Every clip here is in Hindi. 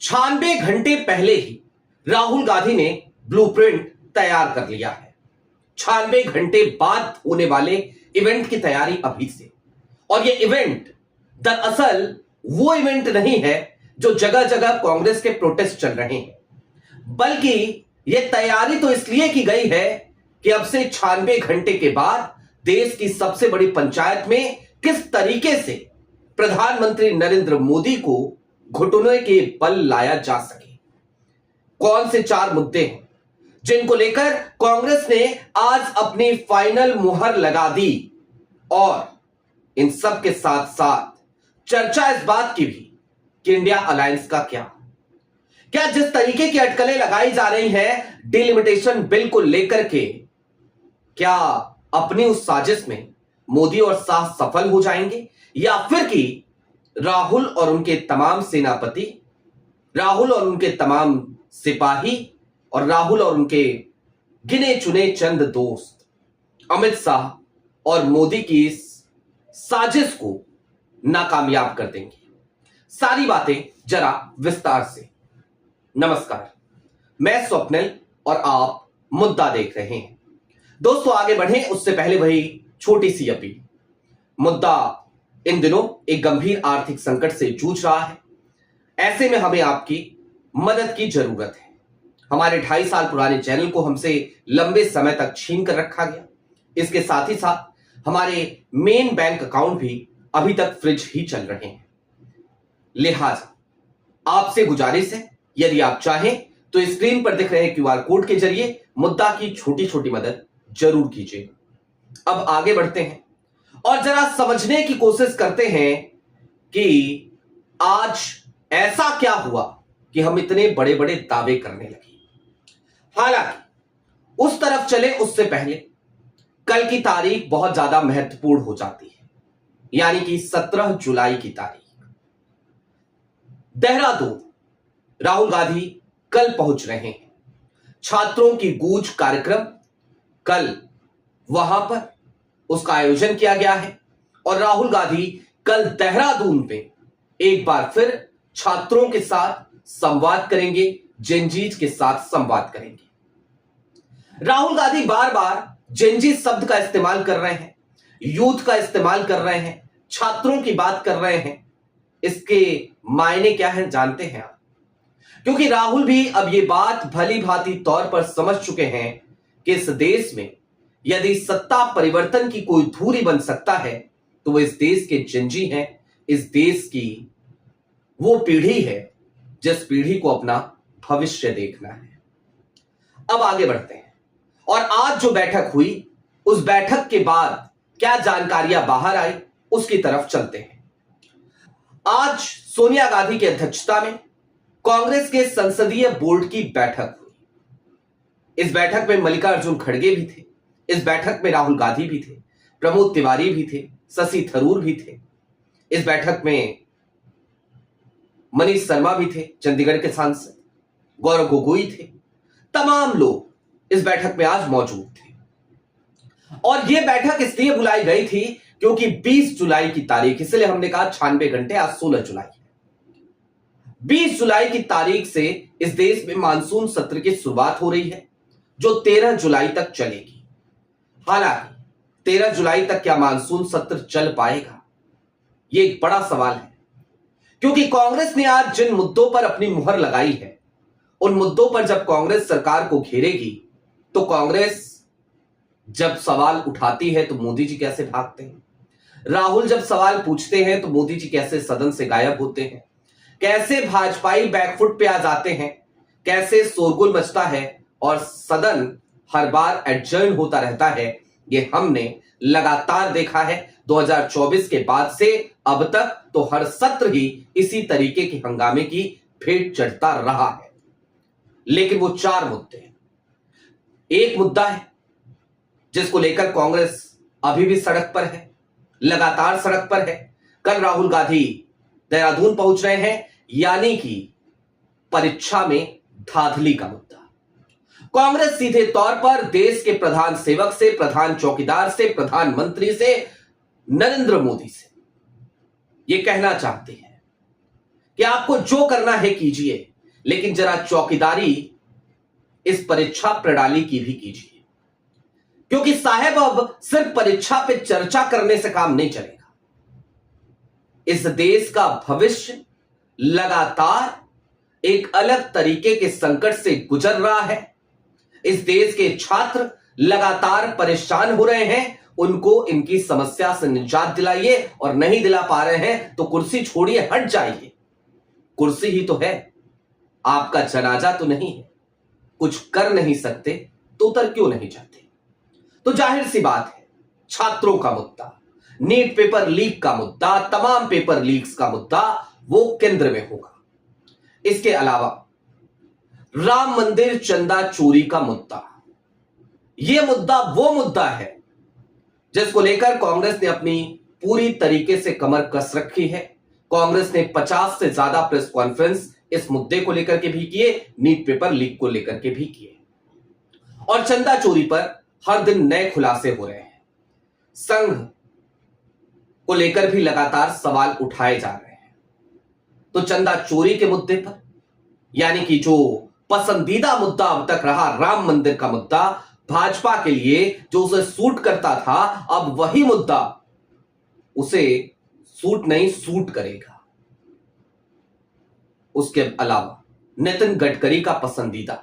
96 घंटे पहले ही राहुल गांधी ने ब्लूप्रिंट तैयार कर लिया है। 96 घंटे बाद होने वाले इवेंट की तैयारी अभी से। और यह इवेंट दरअसल वो इवेंट नहीं है जो जगह जगह कांग्रेस के प्रोटेस्ट चल रहे हैं, बल्कि यह तैयारी तो इसलिए की गई है कि अब से 96 घंटे के बाद देश की सबसे बड़ी पंचायत में किस तरीके से प्रधानमंत्री नरेंद्र मोदी को घुटनों के बल लाया जा सके। कौन से 4 मुद्दे हैं जिनको लेकर कांग्रेस ने आज अपनी फाइनल मुहर लगा दी, और इन सब के साथ साथ चर्चा इस बात की भी कि इंडिया अलायंस का क्या जिस तरीके की अटकलें लगाई जा रही हैं डिलिमिटेशन बिल को लेकर के, क्या अपनी उस साजिश में मोदी और शाह सफल हो जाएंगे, या फिर कि राहुल और उनके तमाम सेनापति, राहुल और उनके तमाम सिपाही और राहुल और उनके गिने चुने चंद दोस्त अमित शाह और मोदी की इस साजिश को नाकामयाब कर देंगे। सारी बातें जरा विस्तार से। नमस्कार, मैं स्वप्निल और आप मुद्दा देख रहे हैं। दोस्तों, आगे बढ़ें उससे पहले वही छोटी सी अपील। मुद्दा इन दिनों एक गंभीर आर्थिक संकट से जूझ रहा है। ऐसे में हमें आपकी मदद की जरूरत है। हमारे 2.5 साल पुराने चैनल को हमसे लंबे समय तक छीन कर रखा गया। इसके साथ ही साथ हमारे मेन बैंक अकाउंट भी अभी तक फ्रिज ही चल रहे हैं। लिहाजा आपसे गुजारिश है, यदि आप चाहें तो स्क्रीन पर दिख रहे QR कोड के जरिए मुद्दा की छोटी छोटी मदद जरूर कीजिए। अब आगे बढ़ते हैं और जरा समझने की कोशिश करते हैं कि आज ऐसा क्या हुआ कि हम इतने बड़े बड़े दावे करने लगे। हालांकि उस तरफ चले उससे पहले कल की तारीख बहुत ज्यादा महत्वपूर्ण हो जाती है, यानी कि 17 जुलाई की तारीख। देहरादून राहुल गांधी कल पहुंच रहे हैं। छात्रों की गूंज कार्यक्रम कल वहां पर उसका आयोजन किया गया है, और राहुल गांधी कल देहरादून में एक बार फिर छात्रों के साथ संवाद करेंगे, जेनजीज के साथ संवाद करेंगे। राहुल गांधी बार बार जेनजी शब्द का इस्तेमाल कर रहे हैं, यूथ का इस्तेमाल कर रहे हैं, छात्रों की बात कर रहे हैं। इसके मायने क्या है जानते हैं आप? क्योंकि राहुल भी अब ये बात भली भांति तौर पर समझ चुके हैं कि इस देश में यदि सत्ता परिवर्तन की कोई धुरी बन सकता है तो वो इस देश के जेनजी हैं। इस देश की वो पीढ़ी है जिस पीढ़ी को अपना भविष्य देखना है। अब आगे बढ़ते हैं और आज जो बैठक हुई उस बैठक के बाद क्या जानकारियां बाहर आई उसकी तरफ चलते हैं। आज सोनिया गांधी की अध्यक्षता में कांग्रेस के संसदीय बोर्ड की बैठक हुई। इस बैठक में मल्लिकार्जुन खड़गे भी थे, इस बैठक में राहुल गांधी भी थे, प्रमोद तिवारी भी थे, शशि थरूर भी थे, इस बैठक में मनीष शर्मा भी थे, चंडीगढ़ के सांसद, गौरव गोगोई थे। तमाम लोग इस बैठक में आज मौजूद थे। और यह बैठक इसलिए बुलाई गई थी क्योंकि 20 जुलाई की तारीख, इसलिए हमने कहा 96 घंटे, आज 16 जुलाई है। 20 जुलाई की तारीख से इस देश में मानसून सत्र की शुरुआत हो रही है जो 13 जुलाई तक चलेगी। हालांकि 13 जुलाई तक क्या मानसून सत्र चल पाएगा, यह एक बड़ा सवाल है, क्योंकि कांग्रेस ने आज जिन मुद्दों पर अपनी मुहर लगाई है उन मुद्दों पर जब कांग्रेस सरकार को घेरेगी तो कांग्रेस जब सवाल उठाती है तो मोदी जी कैसे भागते हैं, राहुल जब सवाल पूछते हैं तो मोदी जी कैसे सदन से गायब होते हैं, कैसे भाजपाई बैकफुट पे आ जाते हैं, कैसे शोरगुल मचता है और सदन हर बार एडजर्न होता रहता है। ये हमने लगातार देखा है 2024 के बाद से अब तक, तो हर सत्र ही इसी तरीके के हंगामे की भेंट चढ़ता रहा है। लेकिन वो 4 मुद्दे हैं। एक मुद्दा है जिसको लेकर कांग्रेस अभी भी सड़क पर है, लगातार सड़क पर है। कल राहुल गांधी देहरादून पहुंच रहे हैं, यानी कि परीक्षा में धांधली का मुद्दा। कांग्रेस सीधे तौर पर देश के प्रधान सेवक से, प्रधान चौकीदार से, प्रधानमंत्री से, नरेंद्र मोदी से यह कहना चाहते हैं कि आपको जो करना है कीजिए, लेकिन जरा चौकीदारी इस परीक्षा प्रणाली की भी कीजिए, क्योंकि साहब अब सिर्फ परीक्षा पे चर्चा करने से काम नहीं चलेगा। इस देश का भविष्य लगातार एक अलग तरीके के संकट से गुजर रहा है। इस देश के छात्र लगातार परेशान हो रहे हैं, उनको इनकी समस्या से निजात दिलाइए, और नहीं दिला पा रहे हैं तो कुर्सी छोड़िए, हट जाइए। कुर्सी ही तो है, आपका जनाजा तो नहीं है। कुछ कर नहीं सकते तो उतर क्यों नहीं जाते? तो जाहिर सी बात है, छात्रों का मुद्दा, नीट पेपर लीक का मुद्दा, तमाम पेपर लीक्स का मुद्दा वो केंद्र में होगा। इसके अलावा राम मंदिर चंदा चोरी का मुद्दा, यह मुद्दा वो मुद्दा है जिसको लेकर कांग्रेस ने अपनी पूरी तरीके से कमर कस रखी है। कांग्रेस ने 50 से ज्यादा प्रेस कॉन्फ्रेंस इस मुद्दे को लेकर के भी किए, नीट पेपर लीक को लेकर के भी किए, और चंदा चोरी पर हर दिन नए खुलासे हो रहे हैं। संघ को लेकर भी लगातार सवाल उठाए जा रहे हैं। तो चंदा चोरी के मुद्दे पर, यानी कि जो पसंदीदा मुद्दा अब तक रहा राम मंदिर का मुद्दा, भाजपा के लिए जो उसे सूट करता था, अब वही मुद्दा उसे सूट नहीं सूट करेगा। उसके अलावा नितिन गडकरी का पसंदीदा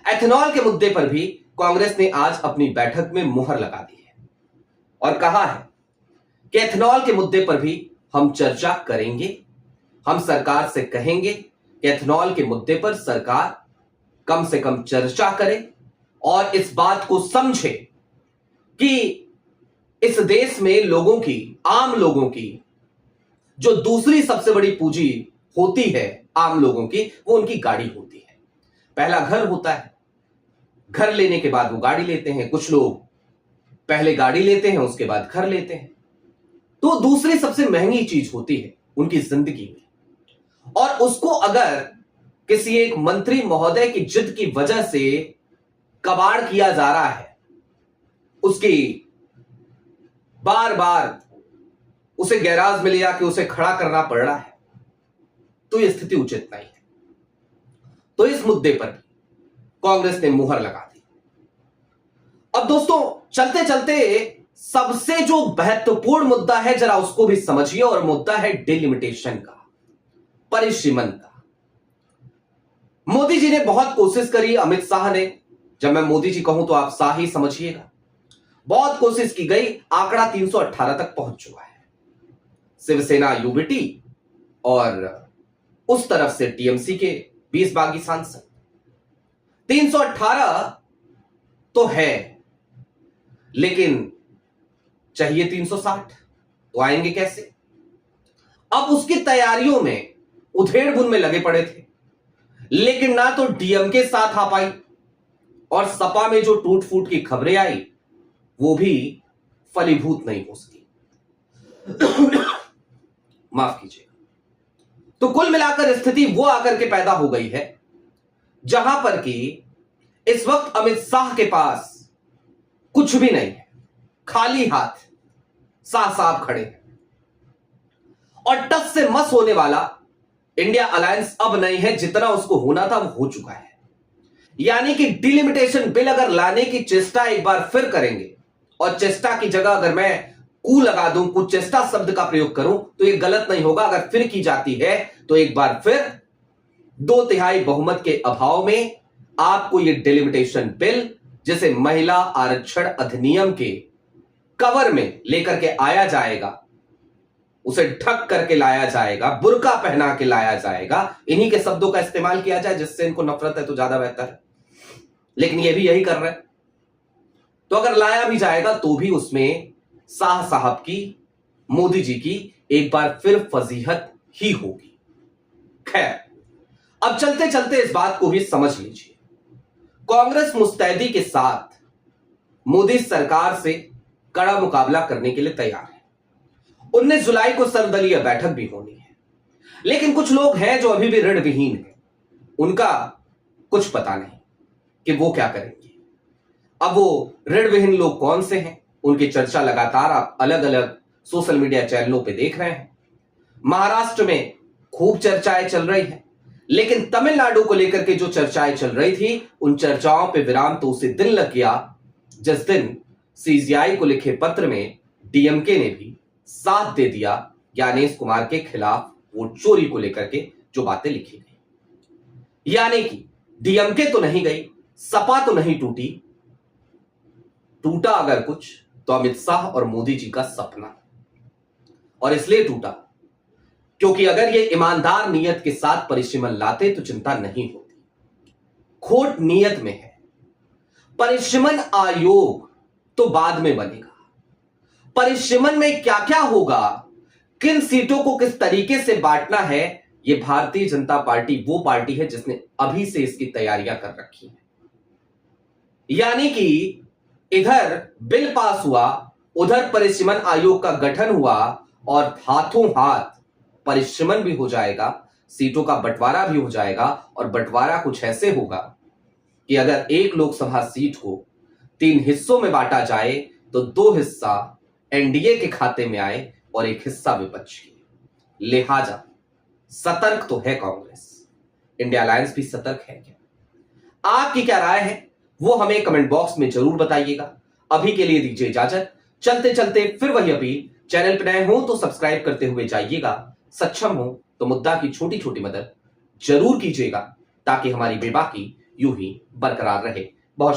एथेनॉल के मुद्दे पर भी कांग्रेस ने आज अपनी बैठक में मुहर लगा दी है और कहा है कि एथेनॉल के मुद्दे पर भी हम चर्चा करेंगे। हम सरकार से कहेंगे कि एथेनॉल के मुद्दे पर सरकार कम से कम चर्चा करे और इस बात को समझे कि इस देश में लोगों की, आम लोगों की जो दूसरी सबसे बड़ी पूंजी होती है आम लोगों की, वो उनकी गाड़ी होती है। पहला घर होता है, घर लेने के बाद वो गाड़ी लेते हैं। कुछ लोग पहले गाड़ी लेते हैं, उसके बाद घर लेते हैं। तो दूसरी सबसे महंगी चीज होती है उनकी जिंदगी में, और उसको अगर किसी एक मंत्री महोदय की जिद की वजह से कबाड़ किया जा रहा है, उसकी बार बार उसे गैराज में ले जाके उसे खड़ा करना पड़ रहा है, तो यह स्थिति उचित नहीं है। तो इस मुद्दे पर कांग्रेस ने मुहर लगा दी। अब दोस्तों, चलते चलते सबसे जो महत्वपूर्ण मुद्दा है जरा उसको भी समझिए, और मुद्दा है डिलिमिटेशन का, परिसीमन का। मोदी जी ने बहुत कोशिश करी, अमित शाह ने, जब मैं मोदी जी कहूं तो आप शाह ही समझिएगा, बहुत कोशिश की गई, आंकड़ा 318 तक पहुंच चुका है। शिवसेना यूबीटी और उस तरफ से टीएमसी के 20 बागी सांसद, 318 तो है, लेकिन चाहिए 360, तो आएंगे कैसे? अब उसकी तैयारियों में उधेड़-बुन में लगे पड़े थे, लेकिन ना तो डीएमके साथ आ पाई, और सपा में जो टूट फूट की खबरें आई वो भी फलीभूत नहीं हो सकी। माफ कीजिएगा। तो कुल मिलाकर स्थिति वो आकर के पैदा हो गई है जहां पर कि इस वक्त अमित शाह के पास कुछ भी नहीं है, खाली हाथ शाह साहब खड़े हैं, और टस से मस होने वाला इंडिया अलायंस अब नहीं है, जितना उसको होना था वो हो चुका है। यानी कि डिलिमिटेशन बिल अगर लाने की चेष्टा एक बार फिर करेंगे, और चेष्टा की जगह अगर मैं कू लगा दूं, कुछ चेष्टा शब्द का प्रयोग करूं, तो ये गलत नहीं होगा। अगर फिर की जाती है तो एक बार फिर 2/3 बहुमत के अभाव में आपको ये डिलिमिटेशन बिल, जिसे महिला आरक्षण अधिनियम के कवर में लेकर के आया जाएगा, उसे ढक करके लाया जाएगा, बुर्का पहना के लाया जाएगा। इन्हीं के शब्दों का इस्तेमाल किया जाए, जिससे इनको नफरत है तो ज्यादा बेहतर है, लेकिन ये भी यही कर रहे हैं। तो अगर लाया भी जाएगा तो भी उसमें शाह साहब की, मोदी जी की एक बार फिर फजीहत ही होगी। खैर, अब चलते चलते इस बात को भी समझ लीजिए, कांग्रेस मुस्तैदी के साथ मोदी सरकार से कड़ा मुकाबला करने के लिए तैयार है। 19 जुलाई को सर्वदलीय बैठक भी होनी है, लेकिन कुछ लोग हैं जो अभी भी ऋण विहीन हैं, उनका कुछ पता नहीं कि वो क्या करेंगे। अब वो ऋण विहीन लोग कौन से हैं, उनकी चर्चा लगातार आप अलग अलग सोशल मीडिया चैनलों पे देख रहे हैं। महाराष्ट्र में खूब चर्चाएं चल रही है, लेकिन तमिलनाडु को लेकर के जो चर्चाएं चल रही थी, उन चर्चाओं पे विराम तो उसी दिन लग गया जिस दिन सीजीआई को लिखे पत्र में डीएमके ने भी साथ दे दिया ज्ञानेश कुमार के खिलाफ वोट चोरी को लेकर के जो बातें लिखी गई। यानी कि डीएमके तो नहीं गई, सपा तो नहीं टूटी, टूटा अगर कुछ तो अमित शाह और मोदी जी का सपना। और इसलिए टूटा क्योंकि अगर ये ईमानदार नियत के साथ परिश्रमण लाते तो चिंता नहीं होती। खोट नियत में है। परिश्रमण आयोग तो बाद में बनेगा। परिश्रमण में क्या क्या होगा, किन सीटों को किस तरीके से बांटना है, ये भारतीय जनता पार्टी वो पार्टी है जिसने अभी से इसकी तैयारियां कर रखी हैं। यानी कि इधर बिल पास हुआ, उधर परिश्रमण आयोग का गठन हुआ और हाथों हाथ परिश्रमण भी हो जाएगा, सीटों का बंटवारा भी हो जाएगा। और बंटवारा कुछ ऐसे होगा कि अगर एक लोकसभा सीट को 3 हिस्सों में बांटा जाए तो 2 हिस्सा एनडीए के खाते में आए और 1 हिस्सा विपक्ष के। लिहाजा सतर्क तो है कांग्रेस, इंडिया अलायंस भी सतर्क है क्या? आपकी क्या राय है वो हमें कमेंट बॉक्स में जरूर बताइएगा। अभी के लिए दीजिए इजाजत। चलते चलते फिर वही अपील, चैनल पर नए हो तो सब्सक्राइब करते हुए जाइएगा, सक्षम हो तो मुद्दा की छोटी छोटी मदद जरूर कीजिएगा ताकि हमारी बेबाकी यूं ही बरकरार रहे। बहुत